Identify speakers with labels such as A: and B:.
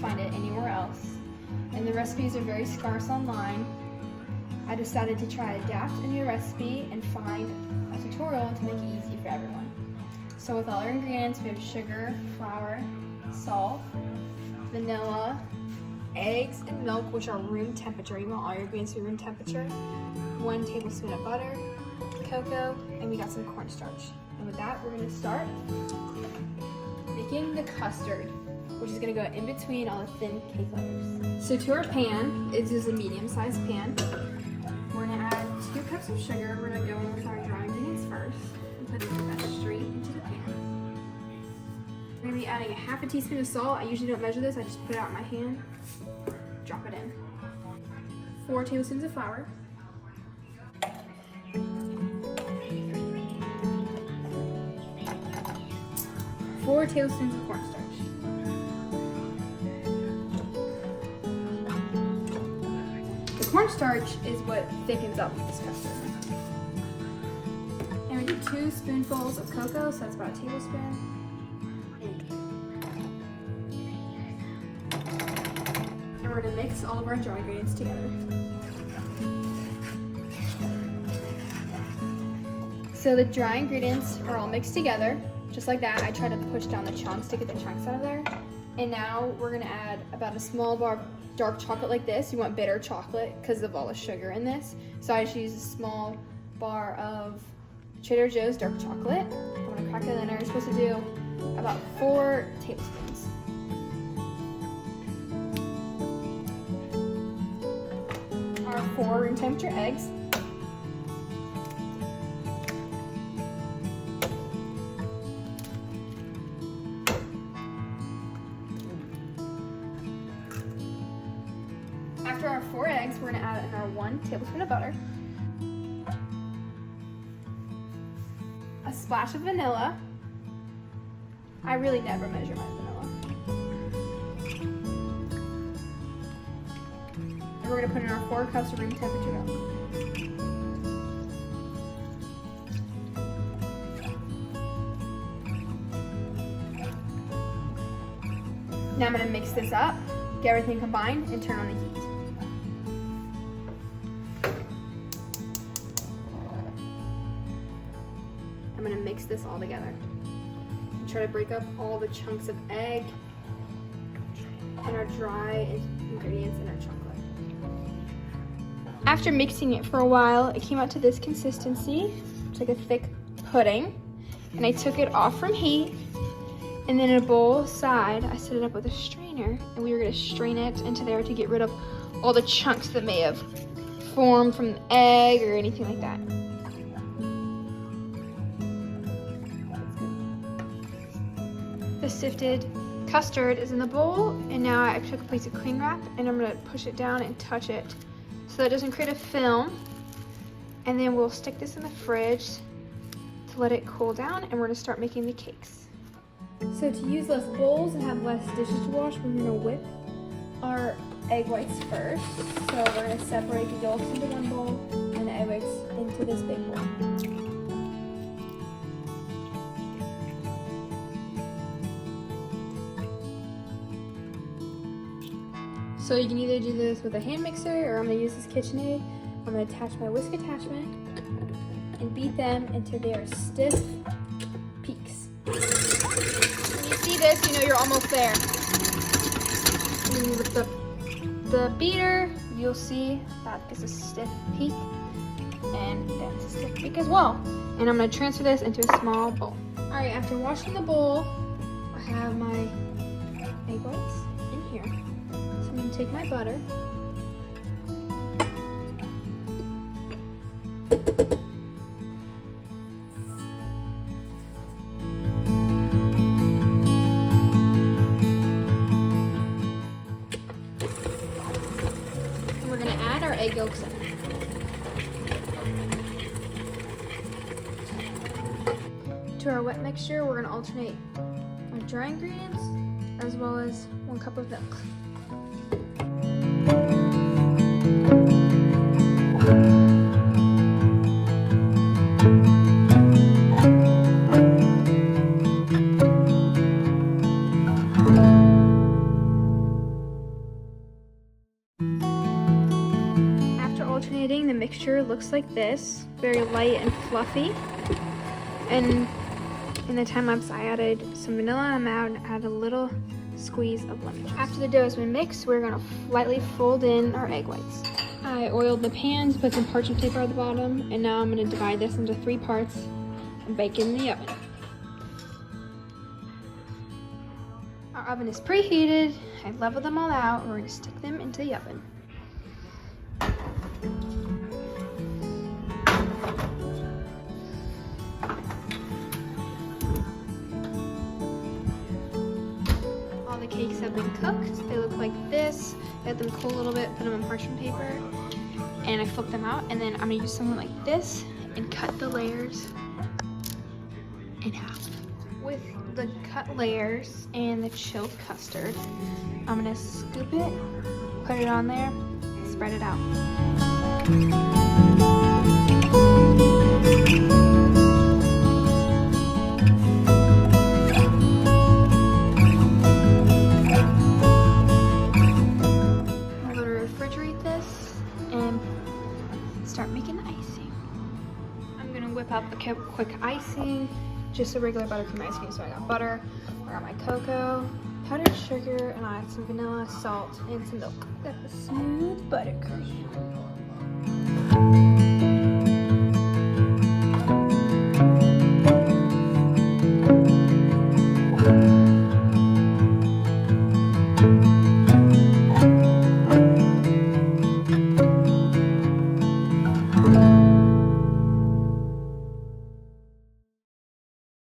A: find it anywhere else, and the recipes are very scarce online, I decided to try to adapt a new recipe and find a tutorial to make it easy for everyone. So with all our ingredients, we have sugar, flour, salt, vanilla, eggs, and milk, which are room temperature. You want all your ingredients to be room temperature. 1 tablespoon of butter, cocoa, and we got some cornstarch. And with that, we're gonna start making the custard, which is gonna go in between all the thin cake layers. So to our pan, this is a medium-sized pan. We're gonna add 2 cups of sugar. We're gonna go in with our dry ingredients first and put that straight into the pan. We're gonna be adding a half a teaspoon of salt. I usually don't measure this, I just put it out in my hand, drop it in. 4 tablespoons of flour. 4 tablespoons of cornstarch. The cornstarch is what thickens up this custard. And we do 2 spoonfuls of cocoa, so that's about a tablespoon. And we're gonna mix all of our dry ingredients together. So the dry ingredients are all mixed together. Just like that, I try to push down the chunks to get the chunks out of there. And now we're gonna add about a small bar of dark chocolate like this. You want bitter chocolate because of all the sugar in this. So I just use a small bar of Trader Joe's dark chocolate. I'm gonna crack it in there. You're supposed to do about 4 tablespoons. Our 4 room temperature eggs. After our 4 eggs, we're gonna add in our 1 tablespoon of butter, a splash of vanilla. I really never measure my vanilla. And we're gonna put in our 4 cups of room temperature milk. Now I'm gonna mix this up, get everything combined, and turn on the heat. I'm gonna mix this all together. Try to break up all the chunks of egg and our dry ingredients in our chocolate. After mixing it for a while, it came out to this consistency. It's like a thick pudding. And I took it off from heat, and then in a bowl side, I set it up with a strainer, and we were gonna strain it into there to get rid of all the chunks that may have formed from the egg or anything like that. The sifted custard is in the bowl, and now I took a piece of cling wrap and I'm gonna push it down and touch it so that it doesn't create a film. And then we'll stick this in the fridge to let it cool down, and we're gonna start making the cakes. So to use less bowls and have less dishes to wash, we're gonna whip our egg whites first. So we're gonna separate the yolks into one bowl and the egg whites into this big bowl. So you can either do this with a hand mixer, or I'm gonna use this KitchenAid. I'm gonna attach my whisk attachment and beat them until they are stiff peaks. When you see this, you know you're almost there. And with the beater, you'll see that is a stiff peak, and that's a stiff peak as well. And I'm gonna transfer this into a small bowl. All right, after washing the bowl, I have my egg whites in here. I'm going to take my butter, and we're going to add our egg yolks in. To our wet mixture, we're going to alternate our dry ingredients as well as 1 cup of milk. kneading, the mixture looks like this, very light and fluffy. And in the time lapse, I added some vanilla and I added a little squeeze of lemon juice. After the dough has been mixed, we're gonna lightly fold in our egg whites. I oiled the pans, put some parchment paper at the bottom, and now I'm gonna divide this into 3 parts and bake it in the oven. Our oven is preheated. I leveled them all out, and we're gonna stick them into the oven. All the cakes have been cooked. They look like this. Let them cool a little bit, put them in parchment paper, and I flip them out, and then I'm gonna use something like this and cut the layers in half. With the cut layers and the chilled custard, I'm gonna scoop it, put it on there, spread it out. I'm gonna refrigerate this and start making icing. I'm gonna whip up a quick icing. Just a regular buttercream ice cream. So I got butter, I got my cocoa, powdered sugar, and I add some vanilla, salt, and some milk. Got the smooth buttercream.